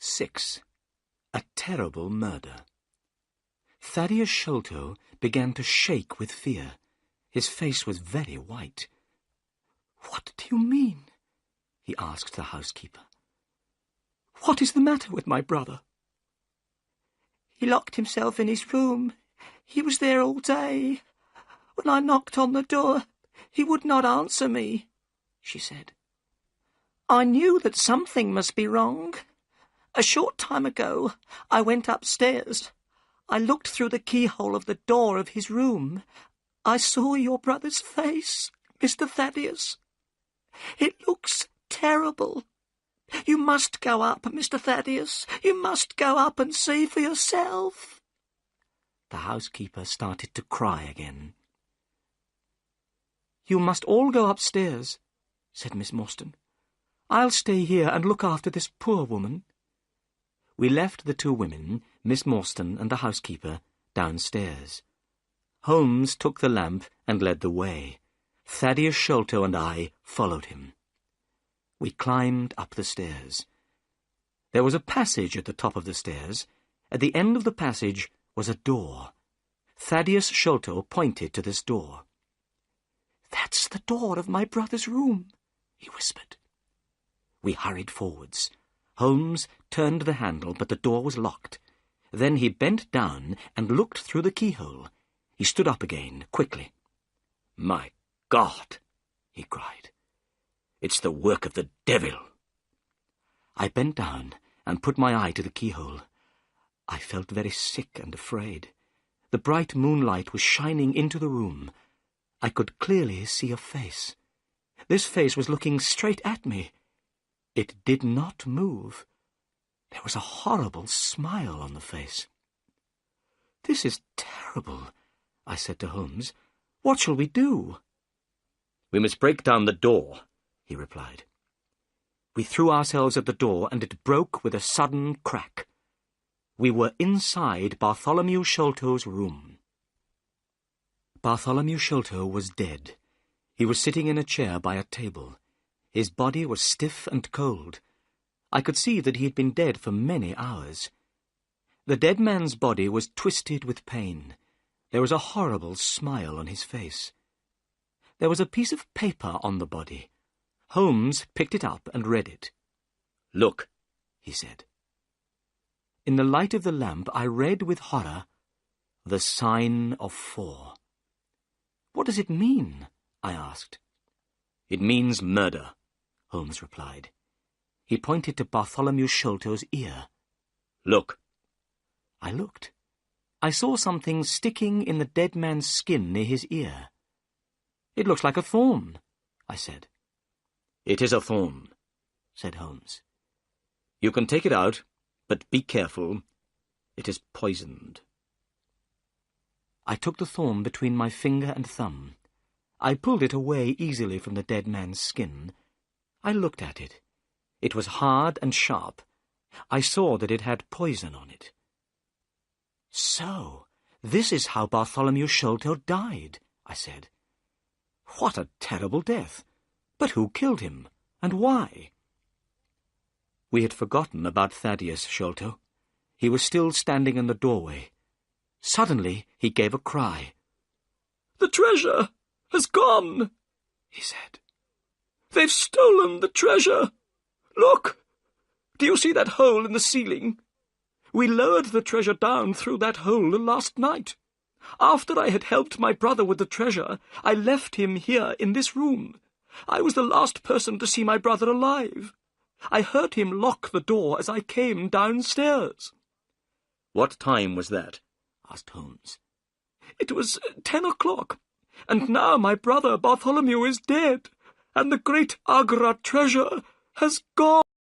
6. A terrible murder. Thaddeus Sholto began to shake with fear. His face was very white. "What do you mean?" he asked the housekeeper. "What is the matter with my brother?" "He locked himself in his room. He was there all day. When I knocked on the door, he would not answer me," she said. "I knew that something must be wrong. A short time ago, I went upstairs. I looked through the keyhole of the door of his room. I saw your brother's face, Mr. Thaddeus. It looks terrible. You must go up, Mr. Thaddeus. You must go up and see for yourself." The housekeeper started to cry again. "You must all go upstairs," said Miss Morstan. "I'll stay here and look after this poor woman." We left the two women, Miss Morstan and the housekeeper, downstairs. Holmes took the lamp and led the way. Thaddeus Sholto and I followed him. We climbed up the stairs. There was a passage at the top of the stairs. At the end of the passage was a door. Thaddeus Sholto pointed to this door. "That's the door of my brother's room," he whispered. We hurried forwards. Holmes turned the handle, but the door was locked. Then he bent down and looked through the keyhole. He stood up again, quickly. "My God!" he cried. "It's the work of the devil." I bent down and put my eye to the keyhole. I felt very sick and afraid. The bright moonlight was shining into the room. I could clearly see a face. This face was looking straight at me. It did not move. There was a horrible smile on the face. "This is terrible," I said to Holmes. "What shall we do?" "We must break down the door," he replied. We threw ourselves at the door, and it broke with a sudden crack. We were inside Bartholomew Sholto's room. Bartholomew Sholto was dead. He was sitting in a chair by a table. His body was stiff and cold. I could see that he had been dead for many hours. The dead man's body was twisted with pain. There was a horrible smile on his face. There was a piece of paper on the body. Holmes picked it up and read it. "Look," he said. In the light of the lamp I read with horror, "The sign of 4." "What does it mean?" I asked. "It means murder," Holmes replied. He pointed to Bartholomew Sholto's ear. "Look." I looked. I saw something sticking in the dead man's skin near his ear. "It looks like a thorn," I said. "It is a thorn," said Holmes. "You can take it out, but be careful. It is poisoned." I took the thorn between my finger and thumb. I pulled it away easily from the dead man's skin. I looked at it. It was hard and sharp. I saw that it had poison on it. "So, this is how Bartholomew Sholto died," I said. "What a terrible death! But who killed him, and why?" We had forgotten about Thaddeus Sholto. He was still standing in the doorway. Suddenly he gave a cry. "The treasure has gone," he said. "They've stolen the treasure. Look! Do you see that hole in the ceiling? We lowered the treasure down through that hole last night. After I had helped my brother with the treasure, I left him here in this room. I was the last person to see my brother alive. I heard him lock the door as I came downstairs." "What time was that?" asked Holmes. "It was 10 o'clock, and now my brother Bartholomew is dead, and the great Agra treasure has gone."